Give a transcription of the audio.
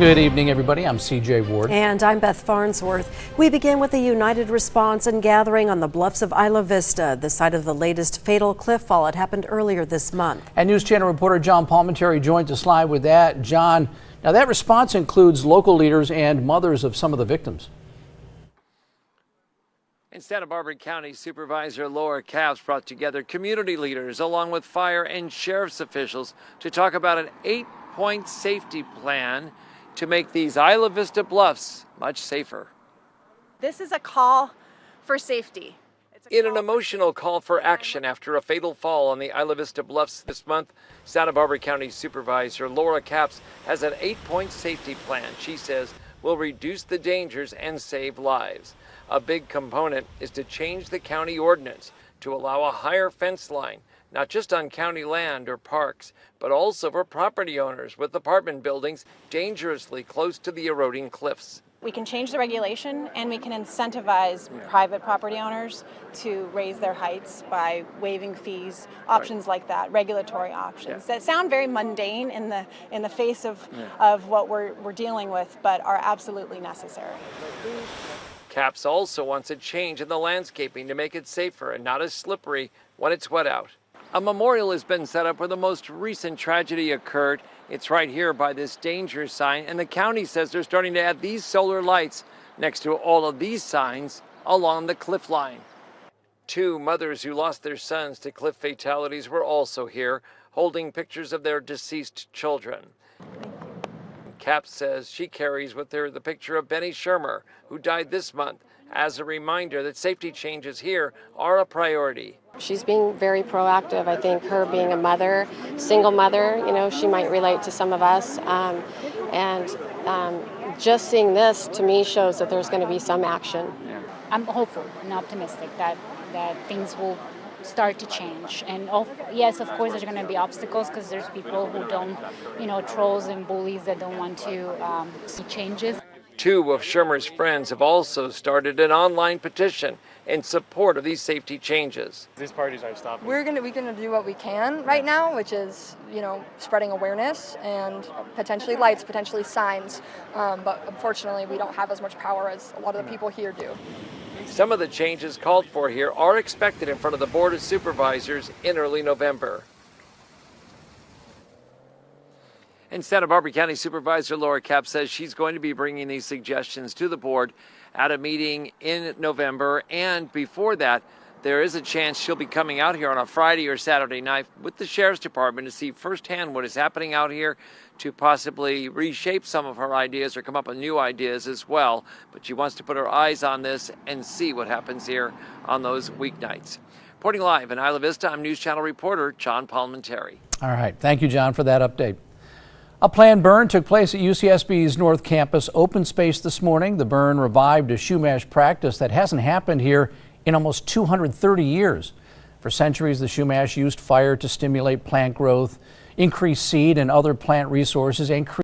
Good evening, everybody. I'm CJ Ward. And I'm Beth Farnsworth. We begin with a united response and gathering on the bluffs of Isla Vista, the site of the latest fatal cliff fall. It happened earlier this month. And News Channel reporter John Palmentary joins us live with that. John, now that response includes local leaders and mothers of some of the victims. In Santa Barbara County, Supervisor Laura Capps brought together community leaders along with fire and sheriff's officials to talk about an 8-point safety plan to make these Isla Vista bluffs much safer. This is a call for safety. In an emotional call for action after a fatal fall on the Isla Vista bluffs this month, Santa Barbara County Supervisor Laura Capps has an 8-point safety plan she says will reduce the dangers and save lives. A big component is to change the county ordinance to allow a higher fence line, not just on county land or parks, but also for property owners with apartment buildings dangerously close to the eroding cliffs. We can change the regulation and we can incentivize private property owners to raise their heights by waiving fees, options like that, regulatory options that sound very mundane in the face of what we're dealing with, but are absolutely necessary. Capps also wants a change in the landscaping to make it safer and not as slippery when it's wet out. A memorial has been set up where the most recent tragedy occurred. It's right here by this danger sign, and the county says they're starting to add these solar lights next to all of these signs along the cliff line. 2 mothers who lost their sons to cliff fatalities were also here, holding pictures of their deceased children. Capps says she carries with her the picture of Benny Shermer, who died this month, as a reminder that safety changes here are a priority. She's being very proactive. I think her being a mother, single mother, she might relate to some of us. Just seeing this to me shows that there's going to be some action. I'm hopeful and optimistic that things will start to change. And yes, of course, there's going to be obstacles because there's people who don't, trolls and bullies that don't want to see changes. 2 of Shermer's friends have also started an online petition in support of these safety changes. These parties aren't stopping. We're gonna do what we can right now, which is, spreading awareness and potentially lights, potentially signs. But unfortunately, we don't have as much power as a lot of the people here do. Some of the changes called for here are expected in front of the Board of Supervisors in early November. And Santa Barbara County Supervisor Laura Capps says she's going to be bringing these suggestions to the board at a meeting in November. And before that, there is a chance she'll be coming out here on a Friday or Saturday night with the Sheriff's Department to see firsthand what is happening out here, to possibly reshape some of her ideas or come up with new ideas as well. But she wants to put her eyes on this and see what happens here on those weeknights. Reporting live in Isla Vista, I'm News Channel reporter John Palmentary. All right. Thank you, John, for that update. A planned burn took place at UCSB's North Campus open space this morning. The burn revived a Shumash practice that hasn't happened here in almost 230 years. For centuries, the Shumash used fire to stimulate plant growth, increase seed and other plant resources, and create